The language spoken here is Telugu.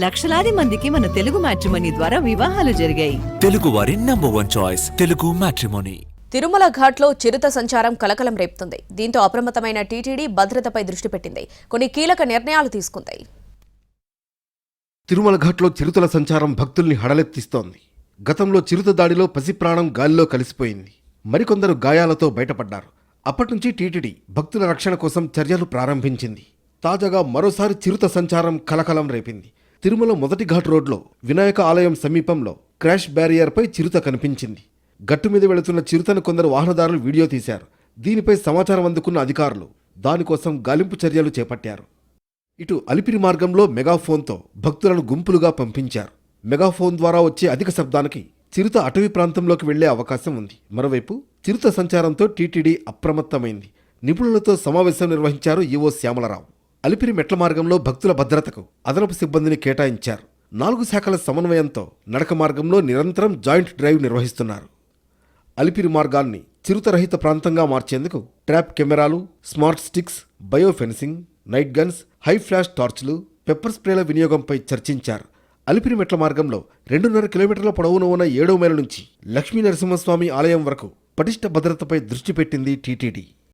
లక్షలాది మందికి మన తెలుగు మ్యాట్రిమోనీ ద్వారా వివాహాలు జరిగాయి. తెలుగు వారి #1 చాయిస్ తెలుగు మ్యాట్రిమోనీ. తిరుమల ఘాట్లో చిరుత సంచారం కలకలం రేపుతుంది. దీంతో అప్రమత్తమైన టీటీడీ భద్రతపై దృష్టి పెట్టింది. కొన్ని కీలక నిర్ణయాలు తీసుకుంది. తిరుమల ఘాట్లో చిరుతల సంచారం భక్తుల్ని హడలెత్తిస్తోంది. గతంలో చిరుత దాడిలో పసిప్రాణం గాలిలో కలిసిపోయింది. మరికొందరు గాయాలతో బయటపడ్డారు. అప్పటినుంచి టీటీడీ భక్తుల రక్షణ కోసం చర్యలు ప్రారంభించింది. తాజాగా మరోసారి చిరుత సంచారం కలకలం రేపింది. తిరుమల మొదటి ఘాట్ రోడ్లో వినాయక ఆలయం సమీపంలో క్రాష్ బ్యారియర్పై చిరుత కనిపించింది. గట్టు మీద వెళుతున్న చిరుతను కొందరు వాహనదారులు వీడియో తీశారు. దీనిపై సమాచారం అందుకున్న అధికారులు దానికోసం గాలింపు చర్యలు చేపట్టారు. ఇటు అలిపిరి మార్గంలో మెగాఫోన్తో భక్తులను గుంపులుగా పంపించారు. మెగాఫోన్ ద్వారా వచ్చే అధిక శబ్దానికి చిరుత అటవీ ప్రాంతంలోకి వెళ్లే అవకాశం ఉంది. మరోవైపు చిరుత సంచారంతో టీటీడీ అప్రమత్తమైంది. నిపుణులతో సమావేశం నిర్వహించారు ఈవో శ్యామలరావు. అలిపిరి మెట్ల మార్గంలో భక్తుల భద్రతకు అదనపు సిబ్బందిని కేటాయించారు. 4 శాఖల సమన్వయంతో నడక మార్గంలో నిరంతరం జాయింట్ డ్రైవ్ నిర్వహిస్తున్నారు. అలిపిరి మార్గాన్ని చిరుతరహిత ప్రాంతంగా మార్చేందుకు ట్రాప్ కెమెరాలు, smart sticks, biofencing, night guns, high flash టార్చ్లు, పెప్పర్ స్ప్రేల వినియోగంపై చర్చించారు. అలిపిరి మెట్ల మార్గంలో 2.5 కిలోమీటర్ల పొడవున ఉన్న 7వ మైలు నుంచి లక్ష్మీ నరసింహస్వామి ఆలయం వరకు పటిష్ట భద్రతపై దృష్టి పెట్టింది టీటీడీ.